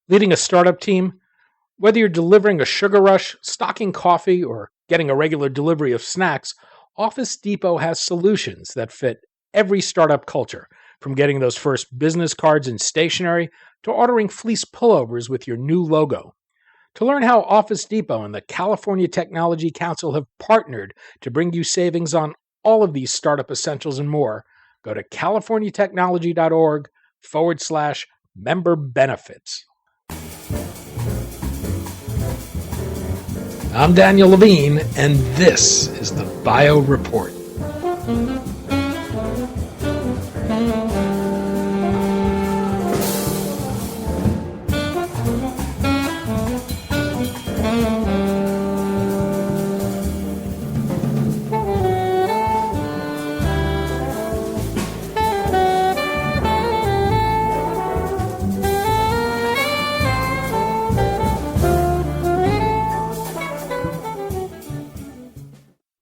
Leading a startup team, whether you're delivering a sugar rush, stocking coffee, or getting a regular delivery of snacks, Office Depot has solutions that fit every startup culture, from getting those first business cards and stationery to ordering fleece pullovers with your new logo. To learn how Office Depot and the California Technology Council have partnered to bring you savings on all of these startup essentials and more, go to californiatechnology.org/member benefits. I'm Daniel Levine, and this is the Bio Report.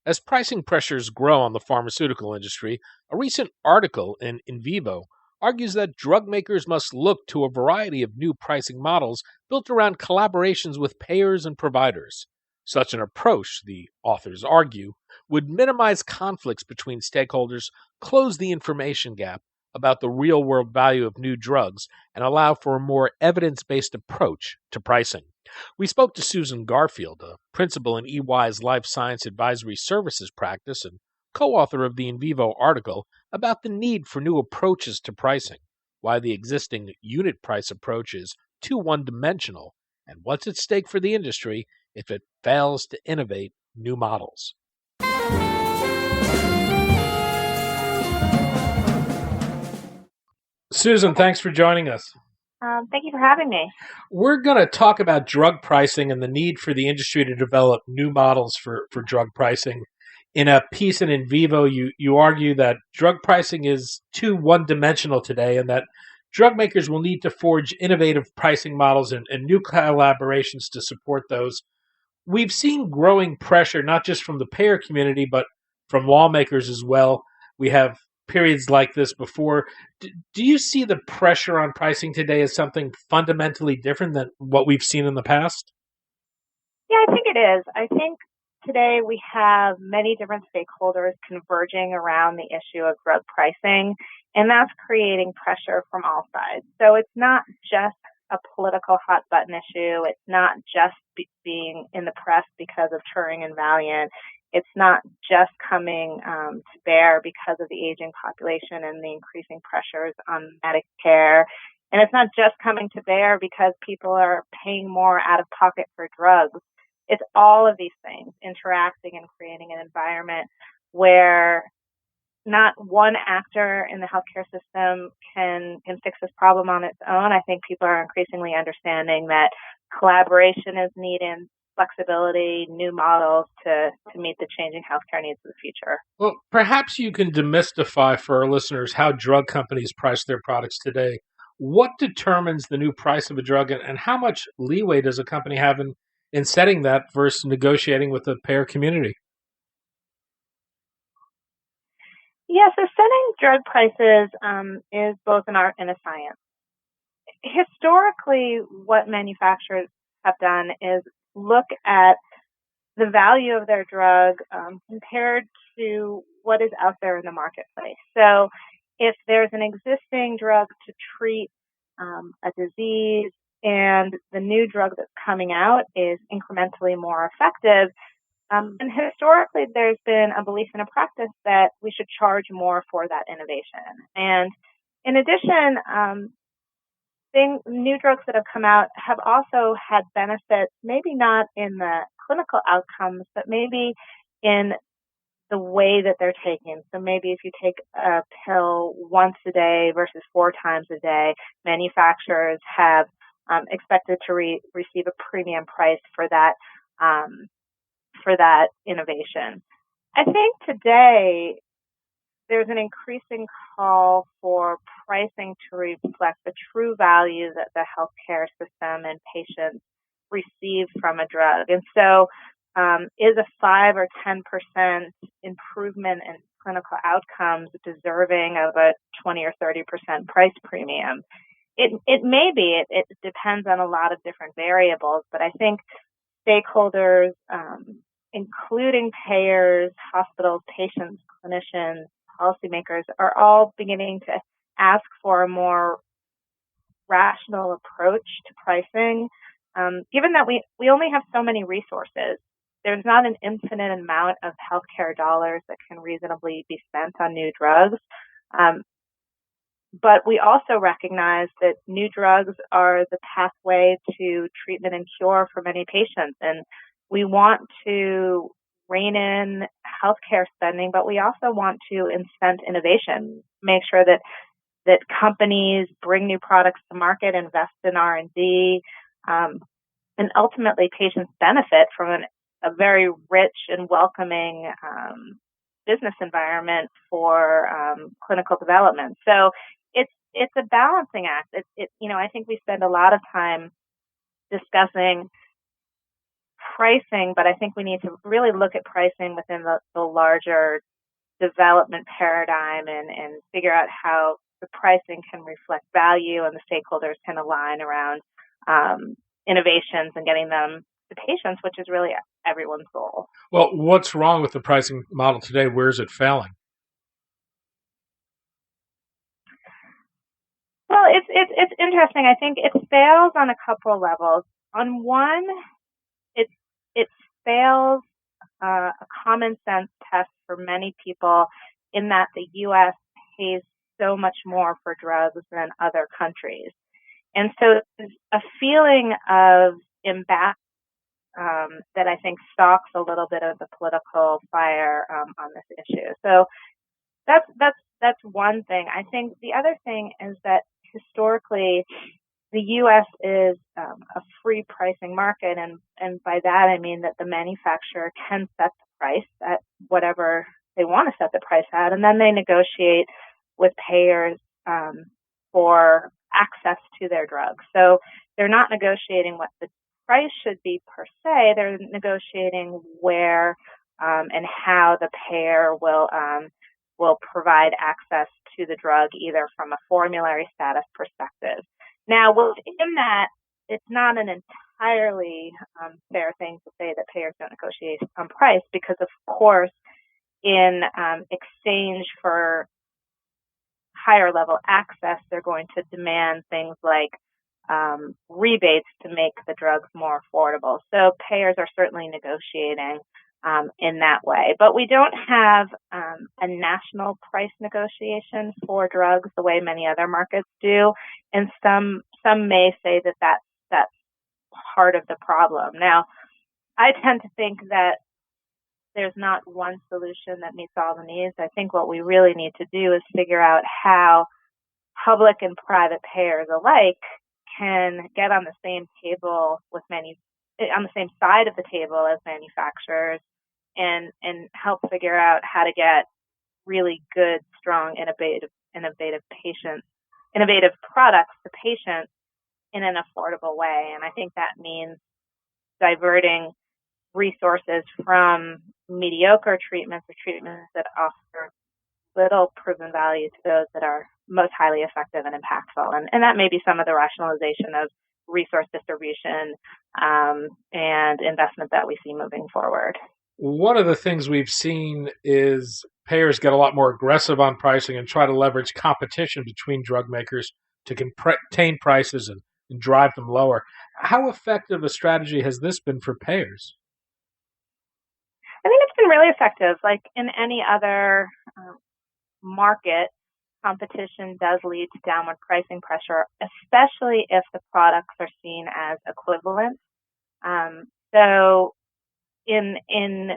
As pricing pressures grow on the pharmaceutical industry, a recent article in Invivo argues that drug makers must look to a variety of new pricing models built around collaborations with payers and providers. Such an approach, the authors argue, would minimize conflicts between stakeholders, close the information gap about the real world value of new drugs, and allow for a more evidence based approach to pricing. We spoke to Susan Garfield, a principal in EY's Life Science Advisory Services practice and co author of the Invivo article, about the need for new approaches to pricing, why the existing unit price approach is too one dimensional, and what's at stake for the industry if it fails to innovate new models. Susan, thanks for joining us. Thank you for having me. We're going to talk about drug pricing and the need for the industry to develop new models for drug pricing. In a piece in Invivo, you argue that drug pricing is too one-dimensional today and that drug makers will need to forge innovative pricing models and new collaborations to support those. We've seen growing pressure, not just from the payer community, but from lawmakers as well. We have periods like this before. Do you see the pressure on pricing today as something fundamentally different than what we've seen in the past? Yeah, I think it is. I think today we have many different stakeholders converging around the issue of drug pricing, and that's creating pressure from all sides. So it's not just a political hot button issue. It's not just being in the press because of Turing and Valiant. It's not just coming to bear because of the aging population and the increasing pressures on Medicare. And it's not just coming to bear because people are paying more out of pocket for drugs. It's all of these things interacting and creating an environment where not one actor in the healthcare system can fix this problem on its own. I think people are increasingly understanding that collaboration is needed, flexibility, new models to meet the changing healthcare needs of the future. Well, perhaps you can demystify for our listeners how drug companies price their products today. What determines the new price of a drug, and how much leeway does a company have in setting that versus negotiating with the payer community? Yeah, so setting drug prices is both an art and a science. Historically, what manufacturers have done is look at the value of their drug compared to what is out there in the marketplace. So if there's an existing drug to treat a disease and the new drug that's coming out is incrementally more effective, and historically there's been a belief and a practice that we should charge more for that innovation. And in addition, new drugs that have come out have also had benefits, maybe not in the clinical outcomes, but maybe in the way that they're taken. So maybe if you take a pill once a day versus 4 times a day, manufacturers have expected to receive a premium price for that innovation. I think today there's an increasing call for pricing to reflect the true value that the healthcare system and patients receive from a drug. And so is a 5 or 10% improvement in clinical outcomes deserving of a 20 or 30% price premium? It may be. It depends on a lot of different variables, but I think stakeholders, including payers, hospitals, patients, clinicians, policymakers, are all beginning to ask for a more rational approach to pricing. Given that we only have so many resources, there's not an infinite amount of healthcare dollars that can reasonably be spent on new drugs. Um, but we also recognize that new drugs are the pathway to treatment and cure for many patients. And we want to rein in healthcare spending, but we also want to incent innovation, make sure that companies bring new products to market, invest in R&D, and ultimately patients benefit from a very rich and welcoming business environment for clinical development. So it's a balancing act. I think we spend a lot of time discussing pricing, but I think we need to really look at pricing within the larger development paradigm and figure out how the pricing can reflect value and the stakeholders can align around innovations and getting them to patients, which is really everyone's goal. Well, what's wrong with the pricing model today? Where is it failing? Well, it's interesting. I think it fails on a couple of levels. On one, it fails a common sense test for many people in that the U.S. pays so much more for drugs than other countries. And so there's a feeling of imbalance that I think stalks a little bit of the political fire on this issue. So that's one thing. I think the other thing is that historically the U.S. is a free pricing market, and by that I mean that the manufacturer can set the price at whatever they want to set the price at, and then they negotiate with payers for access to their drugs. So they're not negotiating what the price should be per se. They're negotiating where and how the payer will provide access to the drug, either from a formulary status perspective. Now, within that, it's not an entirely fair thing to say that payers don't negotiate on price, because, of course, in exchange for higher level access, they're going to demand things like rebates to make the drugs more affordable. So payers are certainly negotiating in that way. But we don't have a national price negotiation for drugs the way many other markets do. And some may say that that's part of the problem. Now, I tend to think that there's not one solution that meets all the needs. I think what we really need to do is figure out how public and private payers alike can get on the same table with on the same side of the table as manufacturers, and help figure out how to get really good, strong, innovative products to patients in an affordable way. And I think that means diverting resources from mediocre treatments or treatments that offer little proven value to those that are most highly effective and impactful. And that may be some of the rationalization of resource distribution and investment that we see moving forward. One of the things we've seen is payers get a lot more aggressive on pricing and try to leverage competition between drug makers to contain prices and drive them lower. How effective a strategy has this been for payers? I think it's been really effective. Like in any other market, competition does lead to downward pricing pressure, especially if the products are seen as equivalent. So in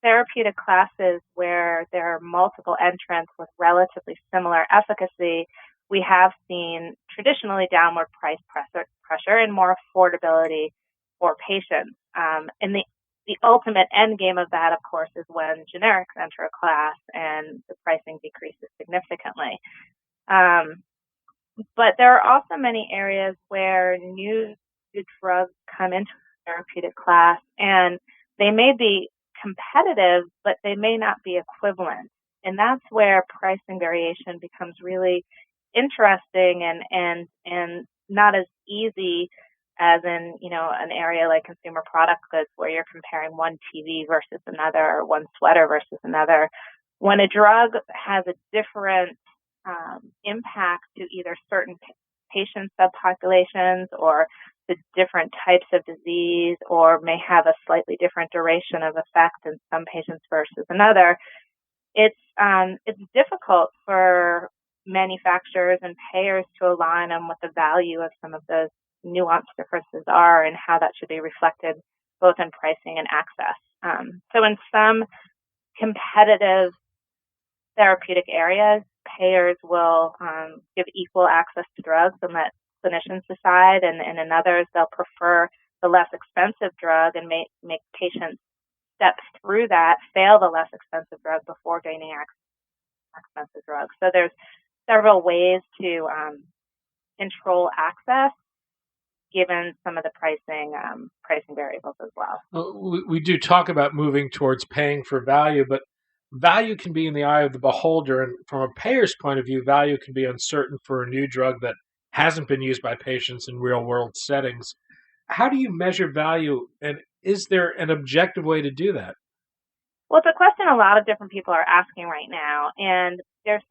therapeutic classes where there are multiple entrants with relatively similar efficacy, we have seen traditionally downward price pressure and more affordability for patients. And the ultimate end game of that, of course, is when generics enter a class and the pricing decreases significantly. But there are also many areas where new drugs come into the therapeutic class, and they may be competitive, but they may not be equivalent. And that's where pricing variation becomes really interesting and not as easy as in, an area like consumer product goods where you're comparing one TV versus another or one sweater versus another. When a drug has a different impact to either certain patient subpopulations or the different types of disease, or may have a slightly different duration of effect in some patients versus another, it's difficult for manufacturers and payers to align on what the value of some of those nuanced differences are and how that should be reflected both in pricing and access. So in some competitive therapeutic areas, payers will give equal access to drugs and let clinicians decide, and in others, they'll prefer the less expensive drug and make patients step through that, fail the less expensive drug before gaining access to expensive drugs. So there's several ways to control access given some of the pricing variables as well. We do talk about moving towards paying for value, but value can be in the eye of the beholder. And from a payer's point of view, value can be uncertain for a new drug that hasn't been used by patients in real-world settings. How do you measure value, and is there an objective way to do that? Well, it's a question a lot of different people are asking right now, and there's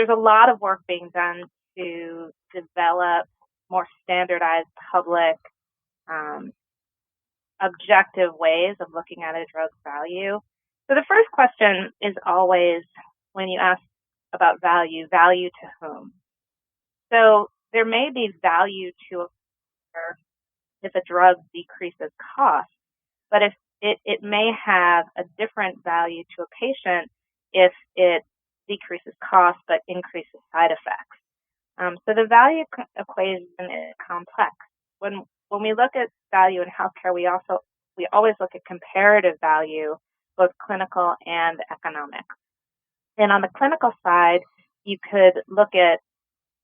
a lot of work being done to develop more standardized public objective ways of looking at a drug's value. So the first question is always, when you ask about value to whom? So there may be value to a if a drug decreases cost, but if it may have a different value to a patient if it decreases cost but increases side effects. So the value equation is complex. When we look at value in healthcare, we always look at comparative value, both clinical and economic. And on the clinical side, you could look at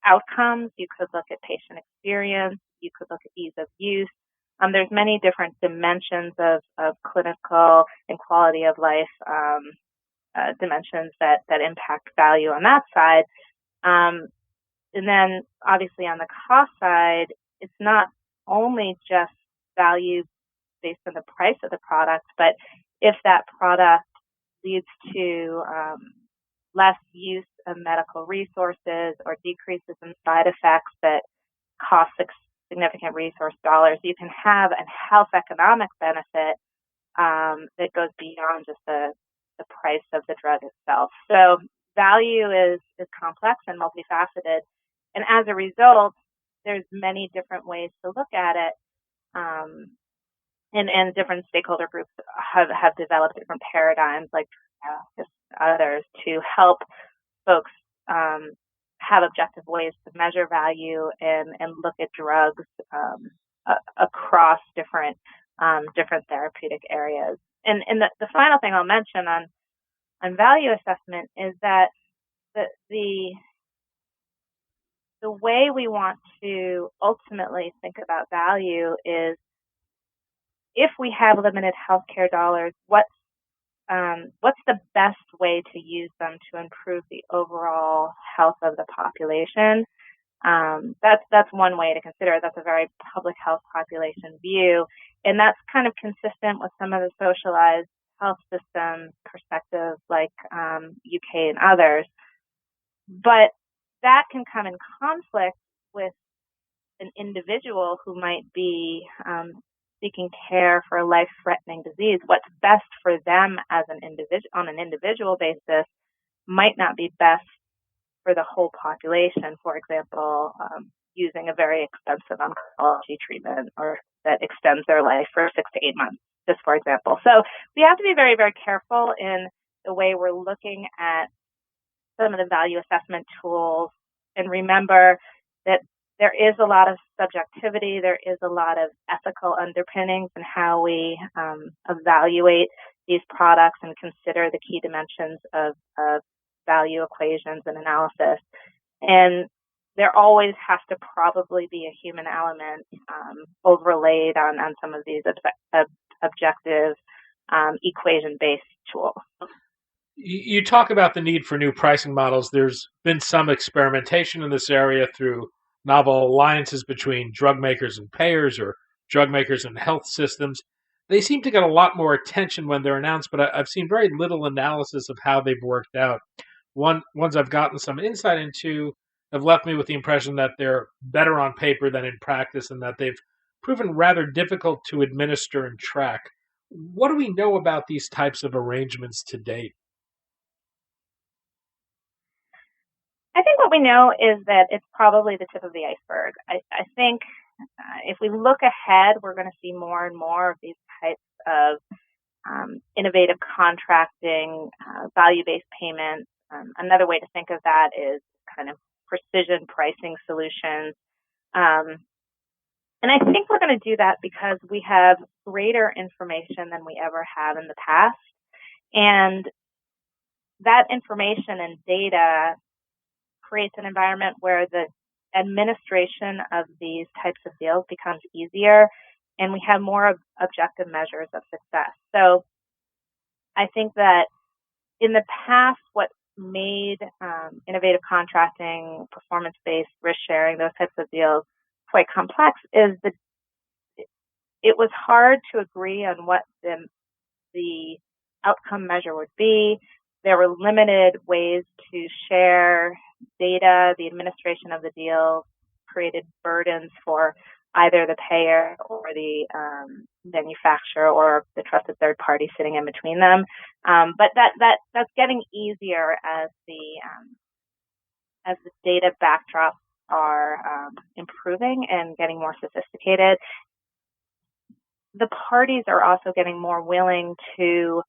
outcomes, you could look at patient experience, you could look at ease of use. There's many different dimensions of clinical and quality of life dimensions that impact value on that side. And then obviously on the cost side, it's not only just value based on the price of the product, but if that product leads to less use of medical resources or decreases in side effects that cost significant resource dollars, you can have a health economic benefit that goes beyond just the price of the drug itself. So value is complex and multifaceted. And as a result, there's many different ways to look at it. And different stakeholder groups have developed different paradigms like others to help folks have objective ways to measure value and look at drugs across different therapeutic areas. And the final thing I'll mention on value assessment is that the way we want to ultimately think about value is, if we have limited healthcare dollars, what's the best way to use them to improve the overall health of the population? That's one way to consider it. That's a very public health population view, and that's kind of consistent with some of the socialized health system perspectives like UK and others. But that can come in conflict with an individual who might be seeking care for a life-threatening disease. What's best for them as an individual on an individual basis might not be best for the whole population. For example, using a very expensive oncology treatment or that extends their life for 6 to 8 months, just for example. So we have to be very, very careful in the way we're looking at some of the value assessment tools, and remember that there is a lot of subjectivity, there is a lot of ethical underpinnings in how we evaluate these products and consider the key dimensions of value equations and analysis. And there always has to probably be a human element overlaid on some of these objective equation-based tools. You talk about the need for new pricing models. There's been some experimentation in this area through novel alliances between drug makers and payers or drug makers and health systems. They seem to get a lot more attention when they're announced, but I've seen very little analysis of how they've worked out. Ones I've gotten some insight into have left me with the impression that they're better on paper than in practice and that they've proven rather difficult to administer and track. What do we know about these types of arrangements to date? I think what we know is that it's probably the tip of the iceberg. I think if we look ahead, we're going to see more and more of these types of innovative contracting, value-based payments. Another way to think of that is kind of precision pricing solutions. And I think we're going to do that because we have greater information than we ever have in the past. And that information and data creates an environment where the administration of these types of deals becomes easier and we have more objective measures of success. So I think that in the past, what made innovative contracting, performance-based risk sharing, those types of deals quite complex is that it was hard to agree on what the outcome measure would be. There were limited ways to share data. The administration of the deal created burdens for either the payer or the manufacturer or the trusted third party sitting in between them. But that's getting easier as the data backdrops are improving and getting more sophisticated. The parties are also getting more willing to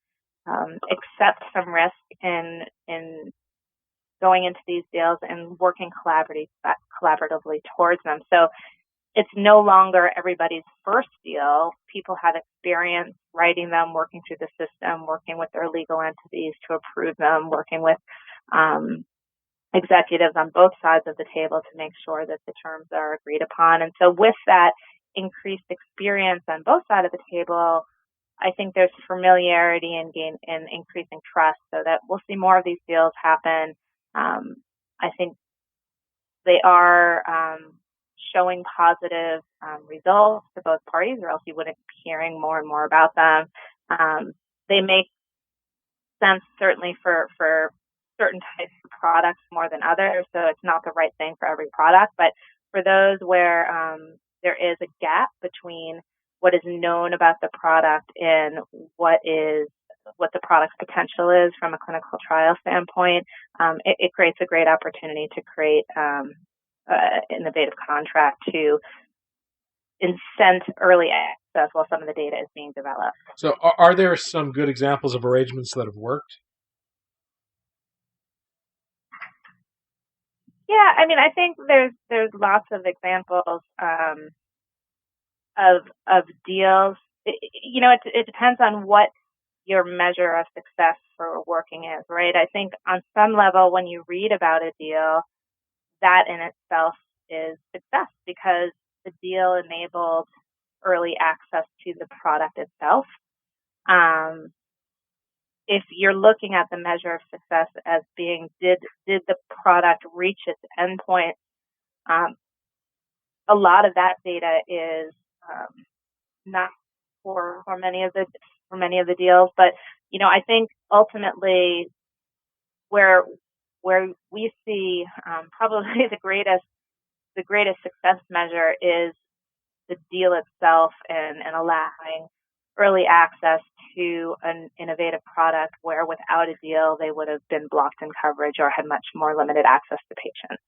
accept some risk in going into these deals and working collaboratively towards them. So it's no longer everybody's first deal. People have experience writing them, working through the system, working with their legal entities to approve them, working with executives on both sides of the table to make sure that the terms are agreed upon. And so with that increased experience on both sides of the table, I think there's familiarity and increasing trust so that we'll see more of these deals happen. I think they are showing positive results to both parties, or else you wouldn't be hearing more and more about them. They make sense certainly for certain types of products more than others, so it's not the right thing for every product. But for those where there is a gap between what is known about the product and what the product's potential is from a clinical trial standpoint, it creates a great opportunity to create innovative contract to incent early access while some of the data is being developed. So, are there some good examples of arrangements that have worked? Yeah, I mean, I think there's lots of examples of deals. It depends on what your measure of success for working is, right? I think on some level, when you read about a deal, that in itself is success because the deal enabled early access to the product itself. If you're looking at the measure of success as being did the product reach its endpoint, a lot of that data is not for many of the deals, but I think ultimately where we see probably the greatest success measure is the deal itself and allowing early access to an innovative product where without a deal they would have been blocked in coverage or had much more limited access to patients.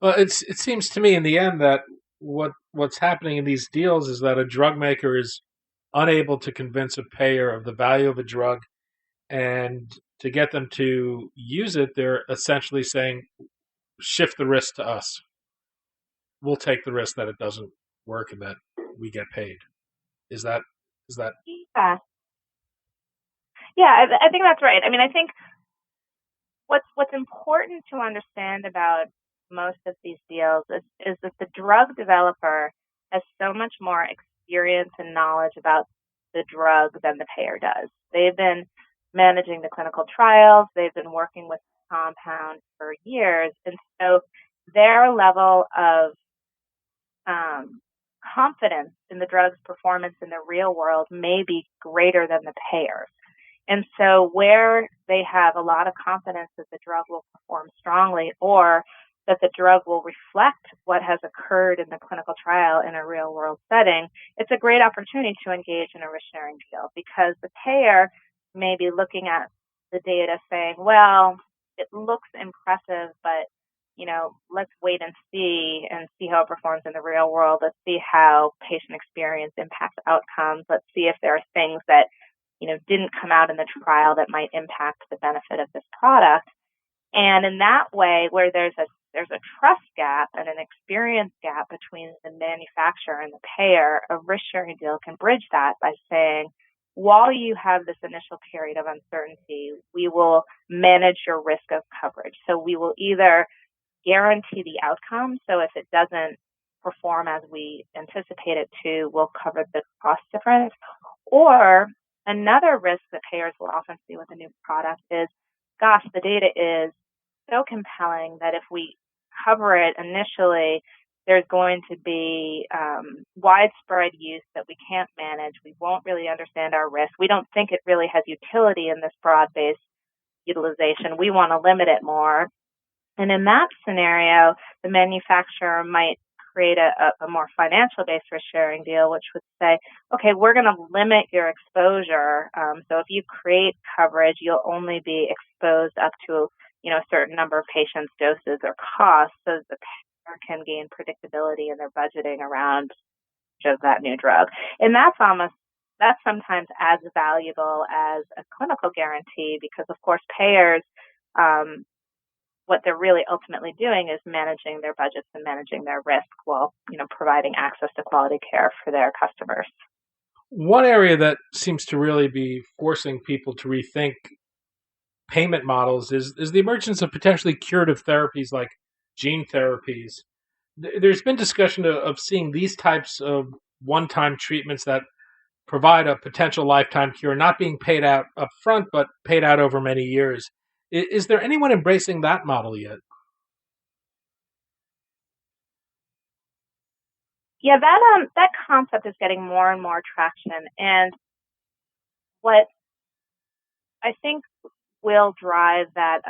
Well, it seems to me in the end that what's happening in these deals is that a drug maker is unable to convince a payer of the value of a drug, and to get them to use it, they're essentially saying, "Shift the risk to us. We'll take the risk that it doesn't work and that we get paid." Is that Yeah, yeah, I think that's right. I mean, I think what's important to understand about most of these deals is that the drug developer has so much more experience and knowledge about the drug than the payer does. They've been managing the clinical trials. They've been working with the compound for years. And so their level of confidence in the drug's performance in the real world may be greater than the payers. And so where they have a lot of confidence that the drug will perform strongly or that the drug will reflect what has occurred in the clinical trial in a real world setting, it's a great opportunity to engage in a risk-sharing deal because the payer may be looking at the data saying, well, it looks impressive, but let's wait and see how it performs in the real world. Let's see how patient experience impacts outcomes. Let's see if there are things that didn't come out in the trial that might impact the benefit of this product. And in that way, where there's a trust gap and an experience gap between the manufacturer and the payer, a risk-sharing deal can bridge that by saying, while you have this initial period of uncertainty, we will manage your risk of coverage. So we will either guarantee the outcome. So if it doesn't perform as we anticipate it to, we'll cover the cost difference. Or another risk that payers will often see with a new product is, gosh, the data is so compelling that if we cover it initially, there's going to be widespread use that we can't manage. We won't really understand our risk. We don't think it really has utility in this broad-based utilization. We want to limit it more. And in that scenario, the manufacturer might create a more financial-based risk-sharing deal, which would say, okay, we're going to limit your exposure. So if you create coverage, you'll only be exposed up to a certain number of patients, doses, or costs, so the payer can gain predictability in their budgeting around just that new drug. And that's sometimes as valuable as a clinical guarantee because, of course, payers, what they're really ultimately doing is managing their budgets and managing their risk while, providing access to quality care for their customers. One area that seems to really be forcing people to rethink payment models is the emergence of potentially curative therapies like gene therapies. There's been discussion of seeing these types of one-time treatments that provide a potential lifetime cure not being paid out up front, but paid out over many years. Is there anyone embracing that model yet? Yeah, that concept is getting more and more traction. And what I think will drive that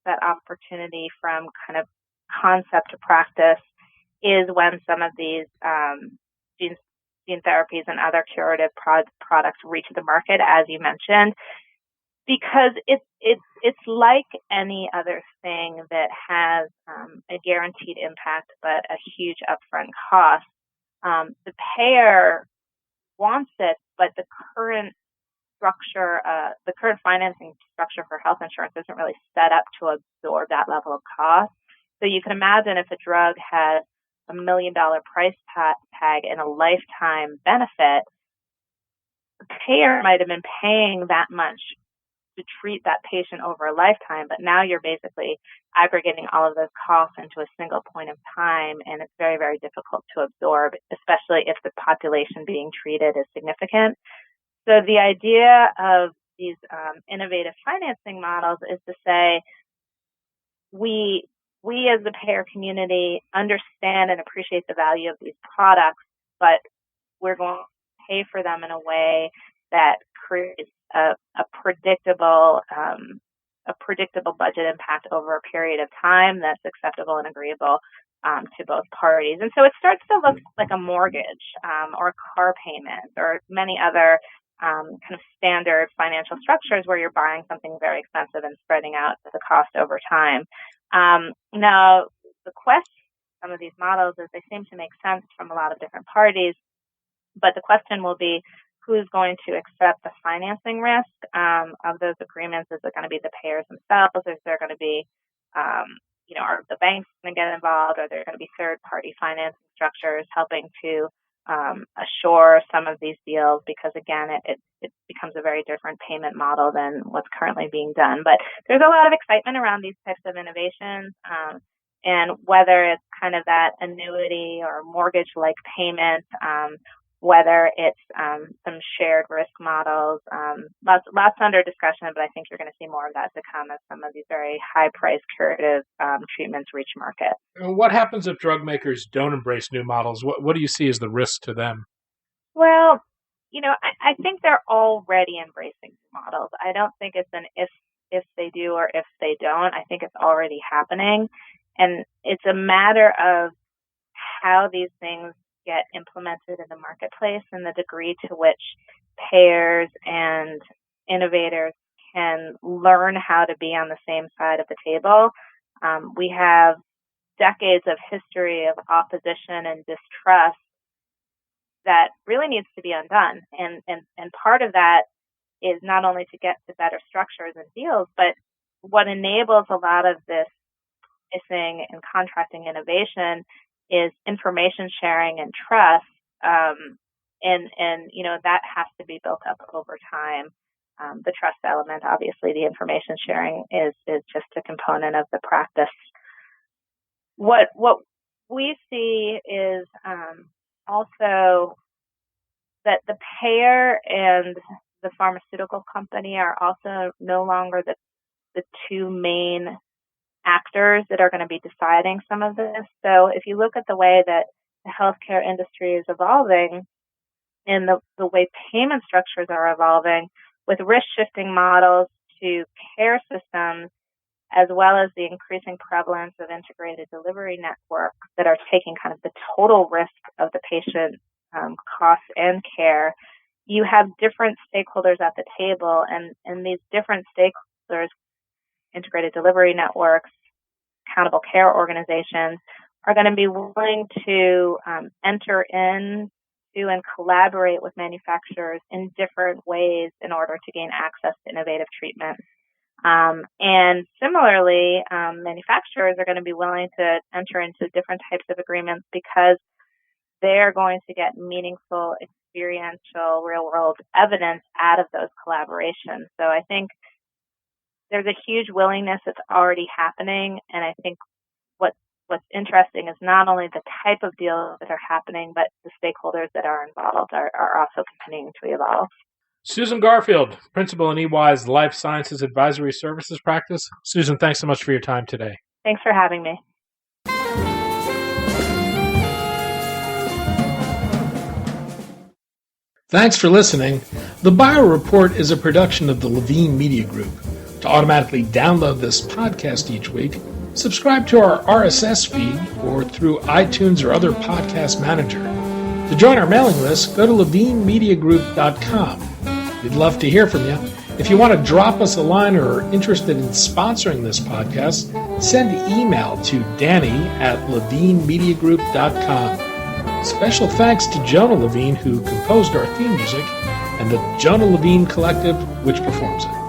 opportunity from kind of concept to practice is when some of these gene therapies and other curative products reach the market, as you mentioned, because it's like any other thing that has a guaranteed impact but a huge upfront cost. The payer wants it, but the current financing structure for health insurance isn't really set up to absorb that level of cost. So you can imagine if a drug has $1 million price tag and a lifetime benefit, the payer might have been paying that much to treat that patient over a lifetime, but now you're basically aggregating all of those costs into a single point of time, and it's very, very difficult to absorb, especially if the population being treated is significant. So the idea of these innovative financing models is to say, we as the payer community understand and appreciate the value of these products, but we're going to pay for them in a way that creates a predictable budget impact over a period of time that's acceptable and agreeable to both parties. And so it starts to look like a mortgage or a car payment or many other kind of standard financial structures where you're buying something very expensive and spreading out the cost over time. Now, the question with some of these models is they seem to make sense from a lot of different parties, but the question will be, who's going to accept the financing risk of those agreements? Is it going to be the payers themselves? Is there going to be, are the banks going to get involved? Are there going to be third-party financing structures helping to assure some of these deals? Because again, it becomes a very different payment model than what's currently being done. But there's a lot of excitement around these types of innovations, and whether it's kind of that annuity or mortgage-like payment, whether it's some shared risk models. Lots under discussion, but I think you're going to see more of that to come as some of these very high-priced curative treatments reach market. And what happens if drug makers don't embrace new models? What do you see as the risk to them? Well, I think they're already embracing new models. I don't think it's an if they do or if they don't. I think it's already happening. And it's a matter of how these things get implemented in the marketplace and the degree to which payers and innovators can learn how to be on the same side of the table. We have decades of history of opposition and distrust that really needs to be undone. And part of that is not only to get to better structures and deals, but what enables a lot of this pricing and contracting innovation is information sharing and trust. That has to be built up over time. The trust element, obviously, the information sharing is just a component of the practice. What we see is also that the payer and the pharmaceutical company are also no longer the two main actors that are going to be deciding some of this. So if you look at the way that the healthcare industry is evolving and the way payment structures are evolving with risk-shifting models to care systems, as well as the increasing prevalence of integrated delivery networks that are taking kind of the total risk of the patient costs and care, you have different stakeholders at the table, and these different stakeholders, integrated delivery networks, accountable care organizations, are going to be willing to enter into and collaborate with manufacturers in different ways in order to gain access to innovative treatments. And similarly, manufacturers are going to be willing to enter into different types of agreements because they're going to get meaningful, experiential, real-world evidence out of those collaborations. So I think there's a huge willingness that's already happening, and I think what's interesting is not only the type of deals that are happening, but the stakeholders that are involved are also continuing to evolve. Susan Garfield, Principal in EY's Life Sciences Advisory Services practice. Susan, thanks so much for your time today. Thanks for having me. Thanks for listening. The Bio Report is a production of the Levine Media Group. To automatically download this podcast each week, subscribe to our RSS feed or through iTunes or other podcast manager. To join our mailing list, go to levinemediagroup.com. We'd love to hear from you. If you want to drop us a line or are interested in sponsoring this podcast, send an email to danny@levinemediagroup.com. Special thanks to Jonah Levine, who composed our theme music, and the Jonah Levine Collective, which performs it.